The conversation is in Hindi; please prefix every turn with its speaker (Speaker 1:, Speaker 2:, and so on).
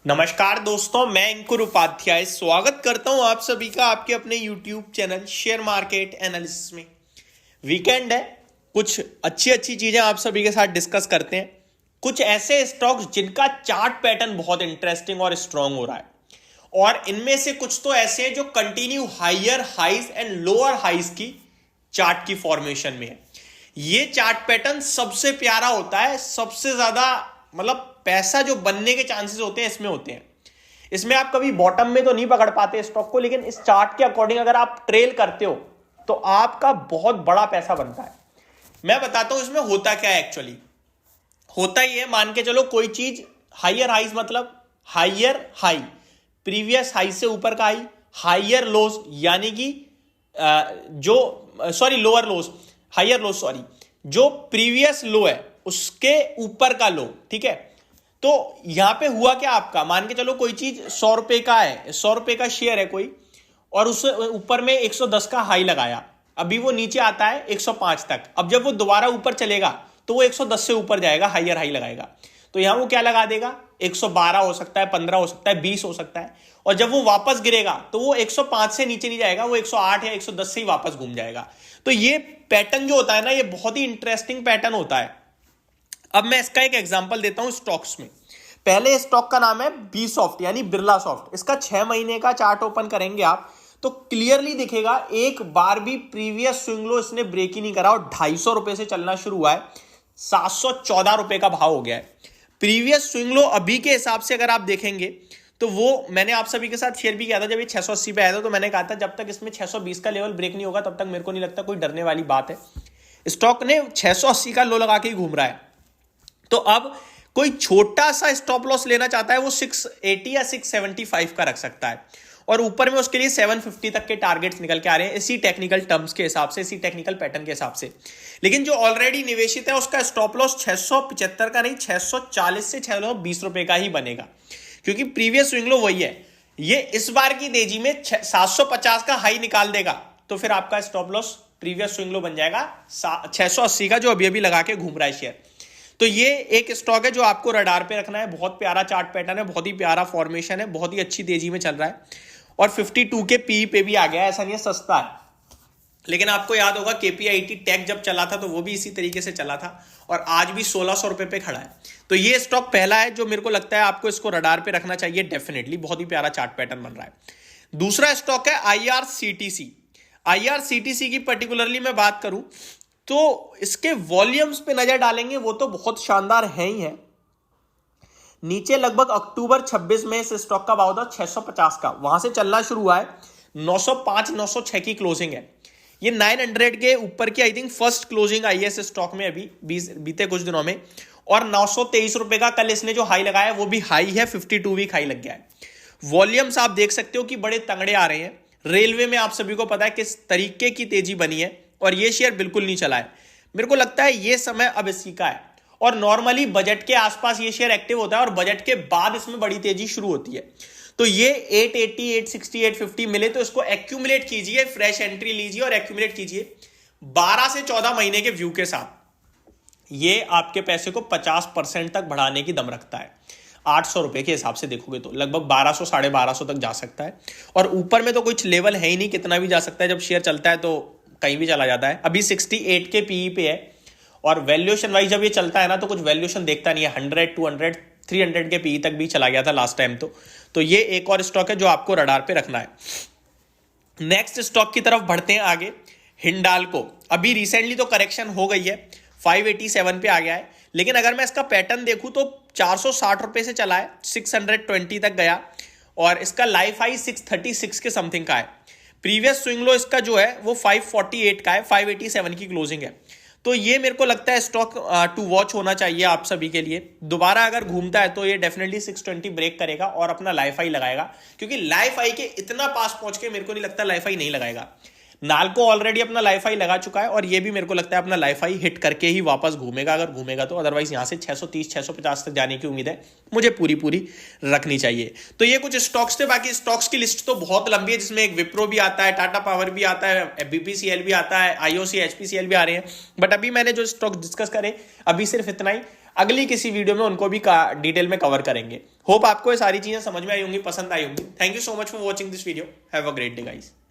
Speaker 1: नमस्कार दोस्तों, मैं अंकुर उपाध्याय स्वागत करता हूं आप सभी का आपके अपने YouTube channel share market analysis में। वीकेंड है, कुछ अच्छी अच्छी चीजें आप सभी के साथ डिस्कस करते हैं। कुछ ऐसे स्टॉक्स जिनका चार्ट पैटर्न बहुत इंटरेस्टिंग और स्ट्रांग हो रहा है, और इनमें से कुछ तो ऐसे हैं जो continue higher highs and lower highs की चार्ट की फॉर्मेशन में है। ये चार्ट पैटर्न सबसे प्यारा होता है, सबसे ज्यादा मतलब पैसा जो बनने के चांसेस होते हैं इसमें होते हैं। इसमें आप कभी बॉटम में तो नहीं पकड़ पाते स्टॉक को, लेकिन इस चार्ट के अकॉर्डिंग अगर आप ट्रेल करते हो तो आपका बहुत बड़ा पैसा बनता है। मैं बताता हूं इसमें होता क्या है। एक्चुअली होता ही है, मान के चलो कोई चीज हायर हाइज मतलब हायर हाई, प्रीवियस हाई से ऊपर का हाई, हायर लोज यानी कि लोअर लोज, हायर लोज जो प्रीवियस लो है उसके ऊपर का लो। ठीक है, तो यहां पे हुआ क्या, आपका मान के चलो कोई चीज 100 रुपए का है, 100 रुपए का शेयर है कोई, और उस ऊपर में 110 का हाई लगाया। अभी वो नीचे आता है 105 तक। अब जब वो दोबारा ऊपर चलेगा तो वो 110 से ऊपर जाएगा, हायर हाई लगाएगा। तो यहां वो क्या लगा देगा, 112 हो सकता है, 15 हो सकता है, 20 हो सकता है। और जब वो वापस गिरेगा तो वो 105 से नीचे नहीं जाएगा, वो 108 या 110 से ही वापस घूम जाएगा। तो ये पैटर्न जो होता है ना, ये बहुत ही इंटरेस्टिंग पैटर्न होता है। अब मैं इसका एक एग्जांपल देता हूं स्टॉक्स में। पहले स्टॉक का नाम है बी सॉफ्ट यानी बिरला सॉफ्ट। इसका 6 महीने का चार्ट ओपन करेंगे आप तो क्लियरली दिखेगा एक बार भी प्रीवियस स्विंग लो इसने ब्रेक ही नहीं करा, और 250 रुपए से चलना शुरू हुआ है, 714 रुपए का भाव हो गया है। प्रीवियस स्विंग लो अभी के हिसाब से अगर आप देखेंगे तो वो मैंने आप सभी के साथ शेयर भी किया था जब ये 680 पे आया था। तो मैंने कहा था जब तक इसमें 620 का लेवल ब्रेक नहीं होगा तब तक मेरे को नहीं लगता कोई डरने वाली बात है। स्टॉक ने 680 का लो लगा के ही घूम रहा है। तो अब कोई छोटा सा स्टॉप लॉस लेना चाहता है वो 680 या 675 का रख सकता है, और ऊपर में उसके लिए 750 तक के टारगेट्स निकल के आ रहे हैं इसी टेक्निकल टर्म्स के हिसाब से, इसी टेक्निकल पैटर्न के हिसाब से। लेकिन जो ऑलरेडी निवेशित है उसका स्टॉप लॉस 675 का नहीं, 640 से 620 रुपए का ही बनेगा, क्योंकि प्रीवियस स्विंग लो वही है। ये इस बार की तेजी में 750 का हाई निकाल देगा तो फिर आपका stop loss previous swing low बन जाएगा 680 का, जो अभी अभी लगा के घूम रहा है शेयर। तो ये एक स्टॉक है जो आपको रडार पे रखना है। बहुत प्यारा चार्ट पैटर्न है, बहुत ही प्यारा फॉर्मेशन है, बहुत ही अच्छी तेजी में चल रहा है, और 52 के पी पे भी आ गया है। ऐसा नहीं है सस्ता है, लेकिन आपको याद होगा केपीआईटी टेक जब चला था तो वो भी इसी तरीके से चला था, और आज भी 1600 रुपए पे खड़ा है। तो ये स्टॉक पहला है जो मेरे को लगता है आपको इसको रडार पे रखना चाहिए डेफिनेटली। बहुत ही प्यारा चार्ट पैटर्न बन रहा है। दूसरा स्टॉक है आईआरसीटीसी। आईआरसीटीसी की पर्टिकुलरली मैं बात करूं तो इसके वॉल्यूम्स पे नजर डालेंगे वो तो बहुत शानदार है ही है। नीचे लगभग अक्टूबर 26 में इस स्टॉक का भाव था 650 का, वहां से चलना शुरू हुआ है, 905 906 की क्लोजिंग है। ये 900 के ऊपर की आई थिंक फर्स्ट क्लोजिंग आई है इस स्टॉक में अभी बीते कुछ दिनों में, और 923 रुपए का कल इसने जो हाई लगाया वो भी हाई है, 52 वीक हाई लग गया है। वॉल्यूम्स आप देख सकते हो कि बड़े तंगड़े आ रहे हैं। रेलवे में आप सभी को पता है किस तरीके की तेजी बनी है, और ये शेयर बिल्कुल नहीं चला है। मेरे को लगता है ये समय अब इसी का है, और नॉर्मली बजट के आसपास ये शेयर एक्टिव होता है और बजट के बाद इसमें बड़ी तेजी शुरू होती है। तो ये 880 860 850 मिले तो इसको एक्यूमुलेट कीजिए, फ्रेश एंट्री लीजिए और एक्यूमुलेट कीजिए 12 से 14 महीने के व्यू के साथ। ये आपके पैसे को 50% तक बढ़ाने की दम रखता है। 800 रुपए के हिसाब से देखोगे तो लगभग 1200 1250 तक जा सकता है, और ऊपर में तो कुछ लेवल है ही नहीं, कितना भी जा सकता है। जब शेयर चलता है तो कहीं भी चला जाता है। अभी 68 के पीई पे है, और वैल्यूएशन वाइज जब ये चलता है ना तो कुछ वैल्यूएशन देखता नहीं है। 100 200 300 के पीई तक भी चला गया था लास्ट टाइम। तो ये एक और स्टॉक है जो आपको रडार पे रखना है। नेक्स्ट स्टॉक की तरफ बढ़ते हैं आगे। हिंडाल्को अभी रिसेंटली तो करेक्शन हो गई है, 587 पे आ गया है, लेकिन अगर मैं इसका पैटर्न देखूं तो 460 रुपए से चला है, 620 तक गया, और इसका लाइफ हाई 636 के समथिंग का है। प्रीवियस स्विंग लो इसका जो है वो 548 का है, 587 की क्लोजिंग है। तो ये मेरे को लगता है स्टॉक टू वॉच होना चाहिए आप सभी के लिए। दोबारा अगर घूमता है तो ये डेफिनेटली 620 ब्रेक करेगा और अपना लाइफ हाई लगाएगा, क्योंकि लाइफ हाई के इतना पास पहुंच के मेरे को नहीं लगता लाइफ हाई नहीं लगाएगा। नाल्को ऑलरेडी अपना लाइफ हाई लगा चुका है, और ये भी मेरे को लगता है अपना लाइफ हाई हिट करके ही वापस घूमेगा, अगर घूमेगा तो। अदरवाइज यहां से 630 650 तक जाने की उम्मीद है मुझे पूरी रखनी चाहिए। तो ये कुछ स्टॉक्स थे। बाकी स्टॉक्स की लिस्ट तो बहुत लंबी है, जिसमें एक विप्रो भी आता है, टाटा पावर भी आता है, बीपीसीएल भी आता है, आईओसी एचपीसीएल भी आ रहे हैं। बट अभी मैंने जो स्टॉक डिस्कस करे अभी सिर्फ इतना ही। अगली किसी वीडियो में उनको भी डिटेल में कवर करेंगे। होप आपको ये सारी चीजें समझ में आई होंगी, पसंद आई होंगी। Thank you so much for watching this video. Have a great day guys.